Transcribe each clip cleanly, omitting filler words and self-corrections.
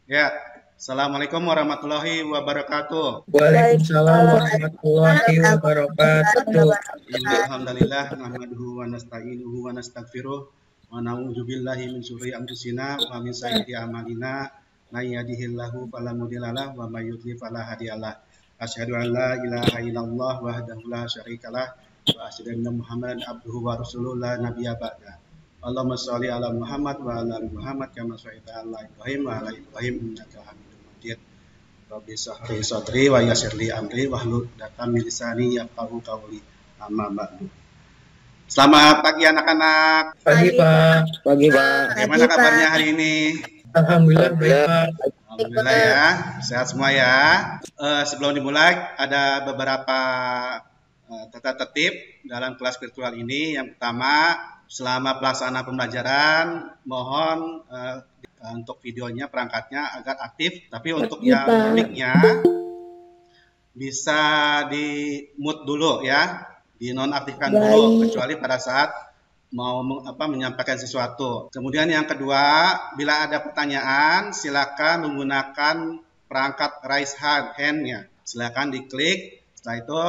Ya, Assalamualaikum warahmatullahi wabarakatuh. Waalaikumsalam warahmatullahi wabarakatuh. Innal hamdalillah nahmaduhu wa nasta'inuhu wa nastaghfiruh wa na'udzu billahi min syururi anfusina wa min sayyiati a'malina may yahdihillahu fala mudhillalah wa may yudhlil fala hadiyalah. Asyhadu an la ilaha illallah wahdahu la syarikalah wa asyhadu anna Muhammadan abduhu wa rasuluhu la nabiyya ba'da. Allahumma shalli ala Muhammad wa ala ali Muhammad kama shallaita ala Ibrahim wa ala Ibrahim innaka Hamidum Majid. Rabbi shrah sadri wa yassir li amri wahlul 'uqdatam min lisani yafqahu qawli. Amma ba'du. Selamat pagi anak-anak. Pagi Pak. Pagi Pak. Bagaimana kabarnya hari ini? Alhamdulillah baik Pak. Alhamdulillah ya, sehat semua ya. Sebelum dimulai ada beberapa tata tertib dalam kelas virtual ini. Yang pertama, selama pelaksanaan pembelajaran mohon untuk videonya, perangkatnya agar aktif, tapi untuk yang mic-nya bisa di mute dulu ya, dinonaktifkan dulu kecuali pada saat mau menyampaikan sesuatu. Kemudian yang kedua, bila ada pertanyaan silakan menggunakan perangkat raise hand-nya. Silakan diklik. Setelah itu,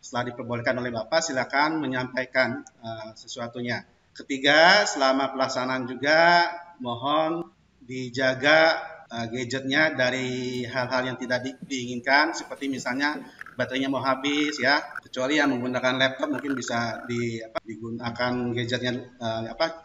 setelah diperbolehkan oleh Bapak, silakan menyampaikan sesuatunya. Ketiga, selama pelaksanaan juga mohon dijaga gadgetnya dari hal-hal yang tidak diinginkan, seperti misalnya baterainya mau habis ya, kecuali yang menggunakan laptop mungkin bisa digunakan gadgetnya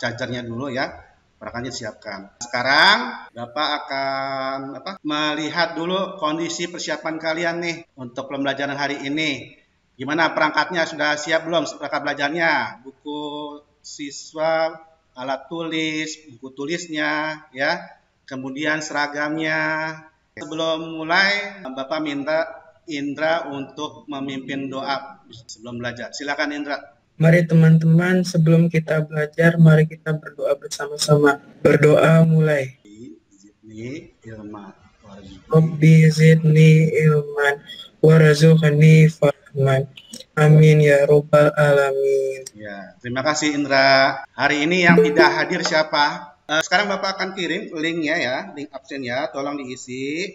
chargernya dulu ya, perangkatnya siapkan. Sekarang Bapak akan melihat dulu kondisi persiapan kalian nih untuk pembelajaran hari ini. Gimana perangkatnya, sudah siap belum perangkat belajarnya? Buku siswa, alat tulis, buku tulisnya ya, kemudian seragamnya. Sebelum mulai, Bapak minta Indra untuk memimpin doa sebelum belajar. Silakan Indra. Mari teman-teman, sebelum kita belajar, mari kita berdoa bersama-sama. Berdoa mulai. Zidni ilman. Rabbi zidni ilman warzuqni fahman. Amin ya robbal alamin. Ya, terima kasih Indra. Hari ini yang tidak hadir siapa? Sekarang Bapak akan kirim linknya ya, link absen ya, tolong diisi.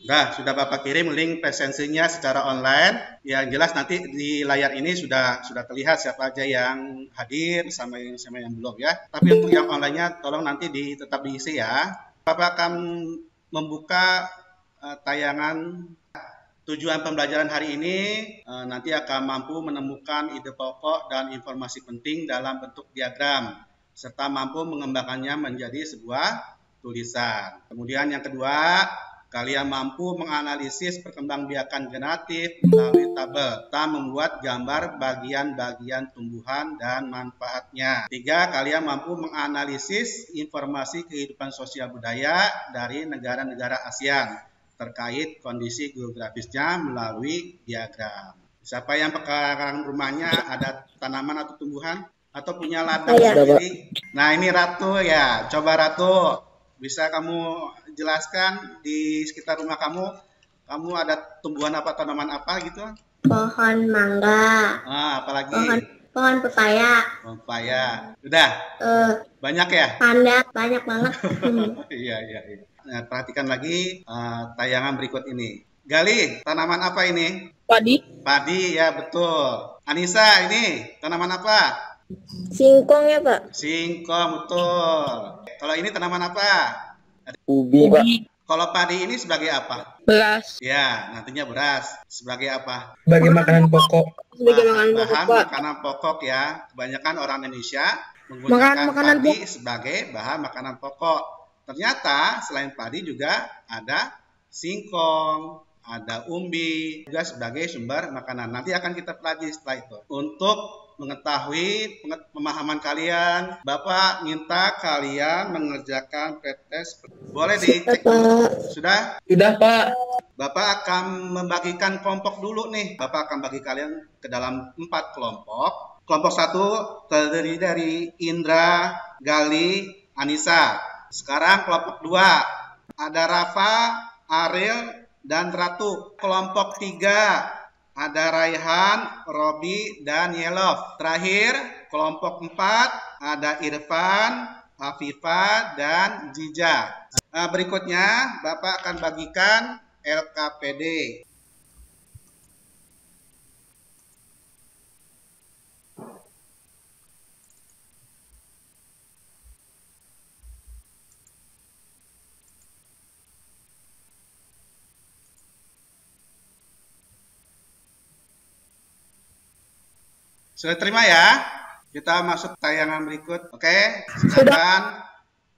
Nah, sudah Bapak kirim link presensinya secara online. Yang jelas nanti di layar ini sudah terlihat siapa aja yang hadir sama yang belum ya. Tapi untuk yang online-nya tolong nanti tetap diisi ya. Bapak akan membuka tayangan. Tujuan pembelajaran hari ini nanti akan mampu menemukan ide pokok dan informasi penting dalam bentuk diagram, serta mampu mengembangkannya menjadi sebuah tulisan. Kemudian yang kedua, kalian mampu menganalisis perkembangbiakan generatif melalui tabel, serta membuat gambar bagian-bagian tumbuhan dan manfaatnya. Tiga, kalian mampu menganalisis informasi kehidupan sosial budaya dari negara-negara ASEAN terkait kondisi geografisnya melalui diagram. Siapa yang pegang rumahnya ada tanaman atau tumbuhan atau punya ladang sendiri? Nah, ini Ratu ya. Coba Ratu, bisa kamu jelaskan di sekitar rumah kamu ada tumbuhan apa, tanaman apa gitu? Pohon mangga. Apalagi? Pohon pepaya. Pohon pepaya. Udah? Banyak ya? Banyak banget. Iya. Nah, perhatikan lagi tayangan berikut ini. Gali, tanaman apa ini? Padi ya, betul. Anissa, ini tanaman apa? Singkong ya Pak? Singkong, betul. Kalau ini tanaman apa? Ubi Pak. Kalau padi ini sebagai apa? Beras. Ya, nantinya beras. Sebagai apa? Sebagai makanan pokok. Bahan makanan pokok ya. Kebanyakan orang Indonesia menggunakan padi sebagai bahan makanan pokok. Ternyata selain padi juga ada singkong, ada umbi, juga sebagai sumber makanan. Nanti akan kita pelajari setelah itu. Untuk mengetahui pemahaman kalian, Bapak minta kalian mengerjakan pretest. Boleh dicek? Sudah? Sudah Pak. Bapak akan membagikan kelompok dulu nih. Bapak akan bagi kalian ke dalam 4 kelompok. Kelompok 1 terdiri dari Indra, Gali, Anissa. Sekarang kelompok 2 ada Rafa, Ariel, dan Ratu. Kelompok 3 ada Raihan, Robi, dan Yelov. Terakhir kelompok 4 ada Irfan, Afifa, dan Jija. Berikutnya, Bapak akan bagikan LKPD. Sudah terima ya? Kita masuk tayangan berikut. Oke, silakan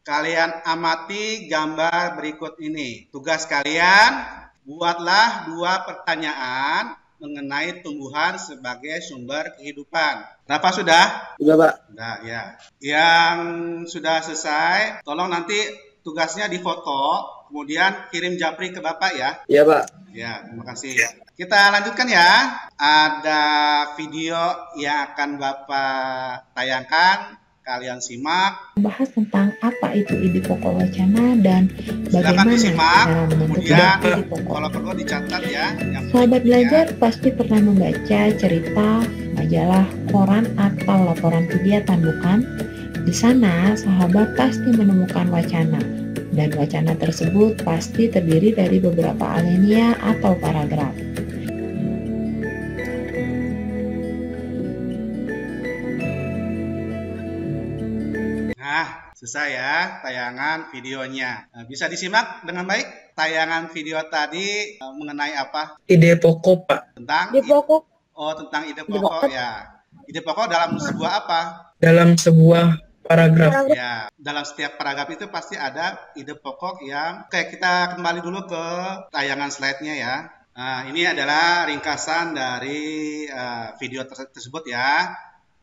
kalian amati gambar berikut ini. Tugas kalian, buatlah 2 pertanyaan mengenai tumbuhan sebagai sumber kehidupan. Berapa sudah? Sudah, Pak. Sudah, ya. Yang sudah selesai, tolong nanti tugasnya difoto, kemudian kirim japri ke Bapak ya. Iya, Pak. Ya, terima kasih. Kita lanjutkan ya. Ada video yang akan Bapak tayangkan. Kalian simak. Bahas tentang apa itu ide pokok wacana dan Silakan bagaimana disimak. cara membentuk Kemudian ide pokok. kalau perlu dicatat ya. Yang Sahabat penting belajar ya. pasti pernah membaca cerita, majalah, koran, atau laporan kegiatan, bukan? Di sana, sahabat pasti menemukan wacana. Dan wacana tersebut pasti terdiri dari beberapa alinea atau paragraf. Nah, selesai ya tayangan videonya. Bisa disimak dengan baik tayangan video tadi mengenai apa? Ide pokok, Pak. Tentang Di pokok. tentang ide pokok ya. Ide pokok dalam sebuah apa? Dalam sebuah paragraf. Ya, dalam setiap paragraf itu pasti ada ide pokok yang... Oke, kita kembali dulu ke tayangan slide-nya ya. Nah, ini adalah ringkasan dari video tersebut ya.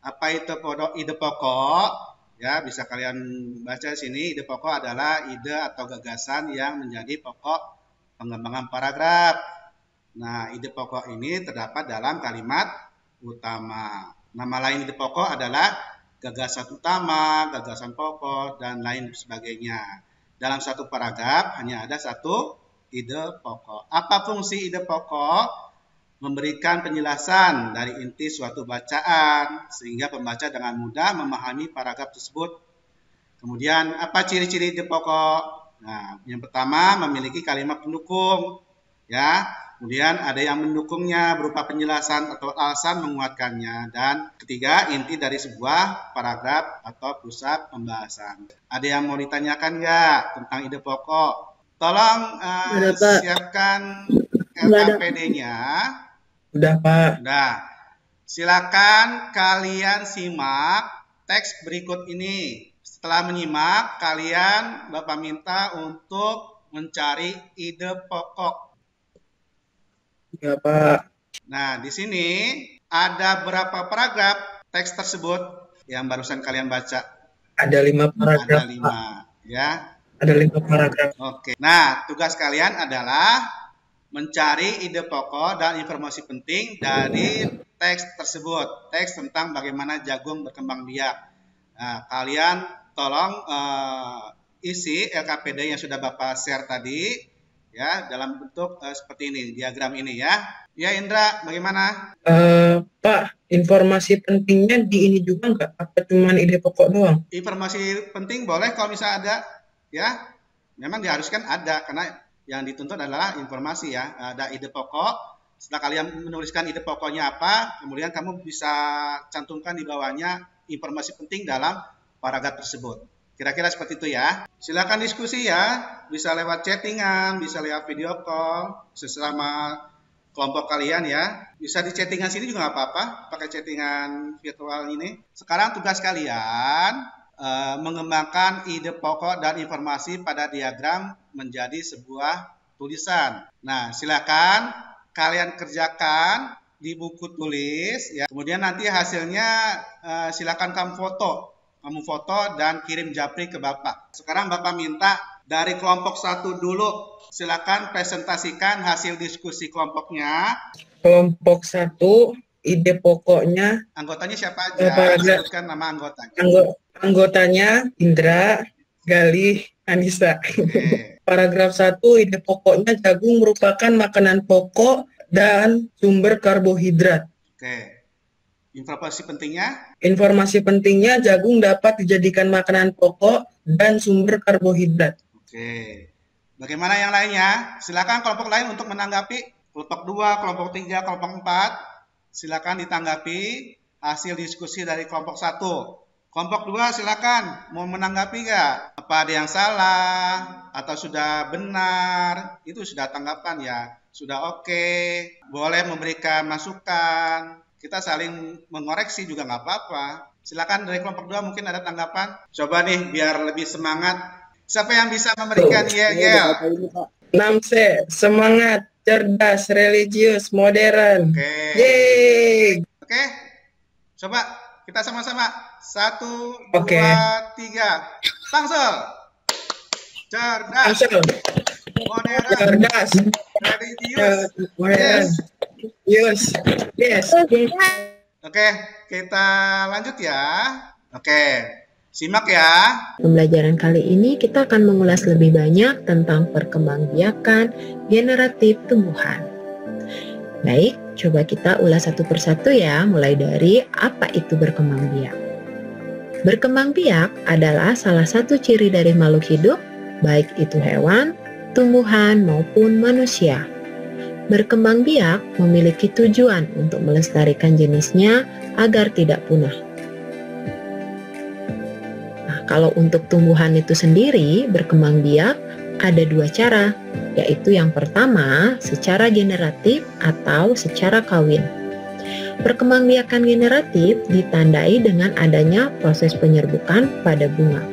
Apa itu ide pokok? Ya, bisa kalian baca di sini. Ide pokok adalah ide atau gagasan yang menjadi pokok pengembangan paragraf. Nah, ide pokok ini terdapat dalam kalimat utama. Nama lain ide pokok adalah gagasan utama, gagasan pokok, dan lain sebagainya. Dalam satu paragraf hanya ada satu ide pokok. Apa fungsi ide pokok? Memberikan penjelasan dari inti suatu bacaan, sehingga pembaca dengan mudah memahami paragraf tersebut. Kemudian, apa ciri-ciri ide pokok? Nah, yang pertama, memiliki kalimat pendukung. Ya, kemudian ada yang mendukungnya berupa penjelasan atau alasan menguatkannya. Dan ketiga, inti dari sebuah paragraf atau pusat pembahasan. Ada yang mau ditanyakan nggak tentang ide pokok? Tolong siapkan LKPD-nya. Udah, Pak. Udah. Silakan kalian simak teks berikut ini. Setelah menyimak, kalian Bapak minta untuk mencari ide pokok. Ya, Pak. Nah, di sini ada berapa paragraf teks tersebut yang barusan kalian baca? Ada 5 paragraf, Ada 5, Pak. ya. Ada 5 paragraf. Oke. Nah, tugas kalian adalah mencari ide pokok dan informasi penting dari teks tersebut. Teks tentang bagaimana jagung berkembang biak. Nah, kalian tolong isi LKPD yang sudah Bapak share tadi ya dalam bentuk seperti ini, diagram ini ya. Ya, Indra, bagaimana? Pak, informasi pentingnya di ini juga nggak? Apa cuman ide pokok doang? Informasi penting boleh kalau misalnya ada ya. Memang diharuskan ada karena yang dituntut adalah informasi ya. Ada ide pokok. Setelah kalian menuliskan ide pokoknya apa, kemudian kamu bisa cantumkan di bawahnya informasi penting dalam paragraf tersebut. Kira-kira seperti itu ya. Silakan diskusi ya. Bisa lewat chattingan, bisa lewat video call sesama kelompok kalian ya. Bisa di chattingan sini juga nggak apa-apa, pakai chattingan virtual ini. Sekarang tugas kalian mengembangkan ide pokok dan informasi pada diagram menjadi sebuah tulisan. Nah, silakan kalian kerjakan di buku tulis ya. Kemudian nanti hasilnya silakan kamu foto dan kirim japri ke Bapak. Sekarang Bapak minta dari kelompok 1 dulu. Silakan presentasikan hasil diskusi kelompoknya. Kelompok 1, ide pokoknya, Anggotanya siapa aja? Sebutkan nama anggotanya. Anggotanya Indra, Galih, Anissa. Oke. Paragraf 1, ide pokoknya jagung merupakan makanan pokok dan sumber karbohidrat. Oke. Informasi pentingnya? Informasi pentingnya, jagung dapat dijadikan makanan pokok dan sumber karbohidrat. Oke. Bagaimana yang lainnya? Silakan kelompok lain untuk menanggapi. Kelompok 2, kelompok 3, kelompok 4. Silakan ditanggapi hasil diskusi dari kelompok 1. Kelompok 2 silakan. Mau menanggapi nggak? Apa ada yang salah? Atau sudah benar? Itu sudah tanggapan ya. Sudah oke. Boleh memberikan masukan. Kita saling mengoreksi juga nggak apa-apa. Silakan dari kelompok 2 mungkin ada tanggapan. Coba nih biar lebih semangat. Siapa yang bisa memberikan yel-yel? 6C, semangat, cerdas, religius, modern. Oke. Yeay. Oke. Coba kita sama-sama. 1, 2, Oke. 3. Tangsel. Cerdas. Langsung. Modern. Cerdas, Religius. modern. Yes. Yes. Oke, kita lanjut ya. Oke, simak ya. Pembelajaran kali ini kita akan mengulas lebih banyak tentang perkembangbiakan generatif tumbuhan. Baik, coba kita ulas satu persatu ya, mulai dari apa itu berkembang biak. Berkembang biak adalah salah satu ciri dari makhluk hidup, baik itu hewan, tumbuhan, maupun manusia. Berkembang biak memiliki tujuan untuk melestarikan jenisnya agar tidak punah. Nah, kalau untuk tumbuhan itu sendiri, berkembang biak ada dua cara, yaitu yang pertama secara generatif atau secara kawin. Perkembangbiakan generatif ditandai dengan adanya proses penyerbukan pada bunga.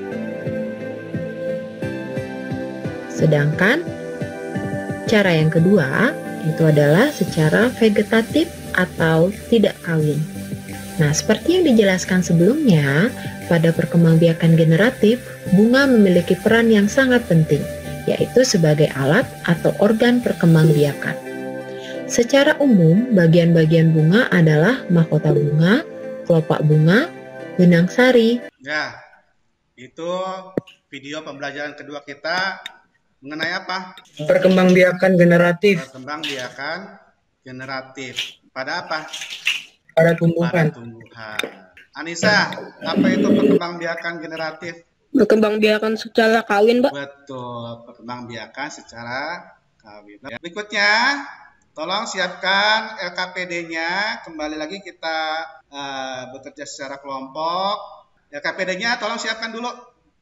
Sedangkan cara yang kedua itu adalah secara vegetatif atau tidak kawin. Nah, seperti yang dijelaskan sebelumnya, pada perkembangbiakan generatif, bunga memiliki peran yang sangat penting, yaitu sebagai alat atau organ perkembangbiakan. Secara umum, bagian-bagian bunga adalah mahkota bunga, kelopak bunga, benang sari. Ya, itu video pembelajaran kedua kita mengenai apa? Perkembangbiakan generatif Perkembangbiakan generatif. Pada apa? pada Pada tumbuhan. tumbuhan. Anissa, apa itu perkembangbiakan generatif? Berkembangbiakan secara kawin, Pak. Betul, perkembangbiakan secara kawin. Berikutnya, tolong siapkan LKPD-nya. Kembali lagi kita bekerja secara kelompok. LKPD-nya tolong siapkan dulu.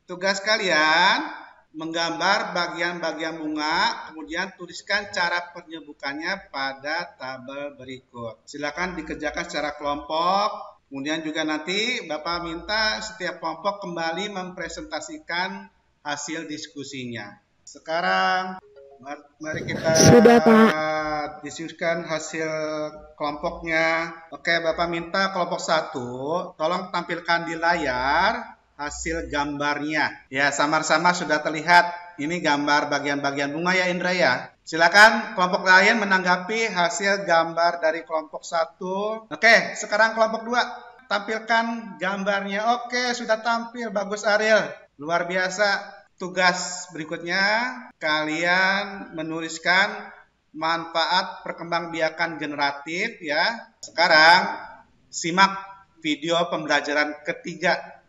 Tugas kalian menggambar bagian-bagian bunga, kemudian tuliskan cara penyerbukannya pada tabel berikut. Silakan dikerjakan secara kelompok. Kemudian juga nanti Bapak minta setiap kelompok kembali mempresentasikan hasil diskusinya. Sekarang mari kita Sudah, Pak. diskusikan hasil kelompoknya. Oke, Bapak minta kelompok 1 tolong tampilkan di layar hasil gambarnya. Ya, samar-samar sudah terlihat. Ini gambar bagian-bagian bunga ya Indra ya. Silakan kelompok lain menanggapi hasil gambar dari kelompok 1. Oke, sekarang kelompok 2. Tampilkan gambarnya. Oke, sudah tampil. Bagus Ariel. Luar biasa. Tugas berikutnya, kalian menuliskan manfaat perkembangbiakan generatif ya. Sekarang simak video pembelajaran ketiga.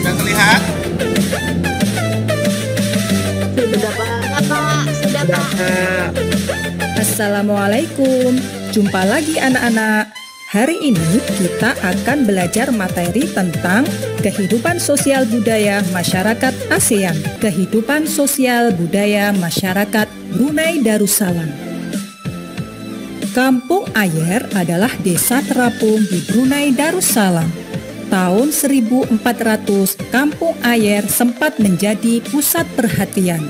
Sudah terlihat? Sudah, Pak. Sudah, Pak. Assalamualaikum, jumpa lagi anak-anak. Hari ini kita akan belajar materi tentang kehidupan sosial budaya masyarakat ASEAN. Kehidupan sosial budaya masyarakat Brunei Darussalam. Kampung Ayer adalah desa terapung di Brunei Darussalam. Tahun 1400, Kampung Ayer sempat menjadi pusat perhatian.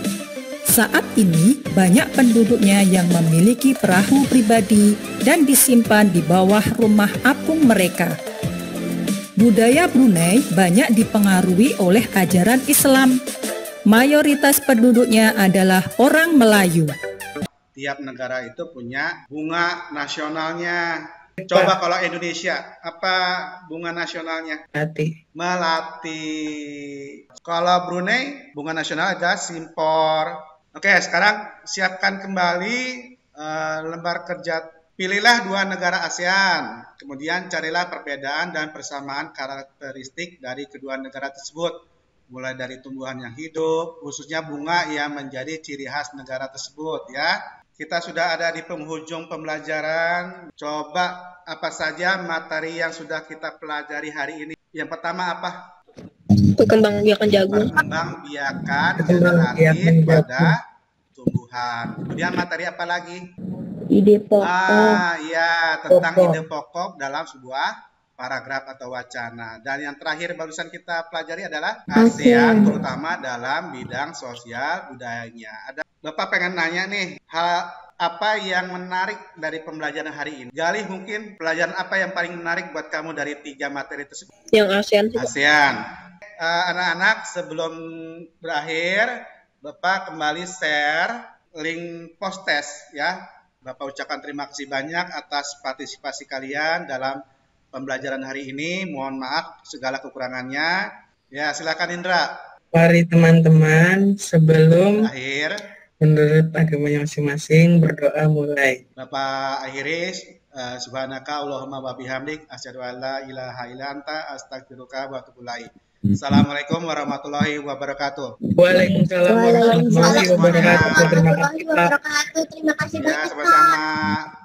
Saat ini, banyak penduduknya yang memiliki perahu pribadi dan disimpan di bawah rumah apung mereka. Budaya Brunei banyak dipengaruhi oleh ajaran Islam. Mayoritas penduduknya adalah orang Melayu. Tiap negara itu punya bunga nasionalnya. Coba kalau Indonesia, apa bunga nasionalnya? Hati. Melati. Kalau Brunei, bunga nasional ada simpor. Oke, sekarang siapkan kembali lembar kerja. Pilihlah 2 negara ASEAN, kemudian carilah perbedaan dan persamaan karakteristik dari kedua negara tersebut, mulai dari tumbuhan yang hidup, khususnya bunga yang menjadi ciri khas negara tersebut ya. Kita sudah ada di penghujung pembelajaran. Coba apa saja materi yang sudah kita pelajari hari ini? Yang pertama apa? Perkembangbiakan jagung. Perkembangbiakan generatif pada tumbuhan. Kemudian materi apa lagi? Ide pokok. Ya, tentang ide pokok dalam sebuah paragraf atau wacana. Dan yang terakhir barusan kita pelajari adalah ASEAN, terutama dalam bidang sosial budayanya. Bapak pengen nanya nih, hal apa yang menarik dari pembelajaran hari ini? Galih, mungkin pelajaran apa yang paling menarik buat kamu dari 3 materi tersebut? Yang ASEAN. ASEAN. Anak-anak, sebelum berakhir, Bapak kembali share link post test ya. Bapak ucapkan terima kasih banyak atas partisipasi kalian dalam pembelajaran hari ini. Mohon maaf segala kekurangannya. Ya, silakan Indra. Mari teman-teman, sebelum Akhir. menurut agamanya masing-masing berdoa mulai. Bapak akhiri, subhanaka Allahumma wa bihamdik asyhadu an la ilaha illa anta astaghfiruka wa atubu ilaik. Assalamualaikum warahmatullahi wabarakatuh. Waalaikumsalam warahmatullahi wabarakatuh. Terima kasih Pak. Terima kasih Ya, banyak. sama-sama.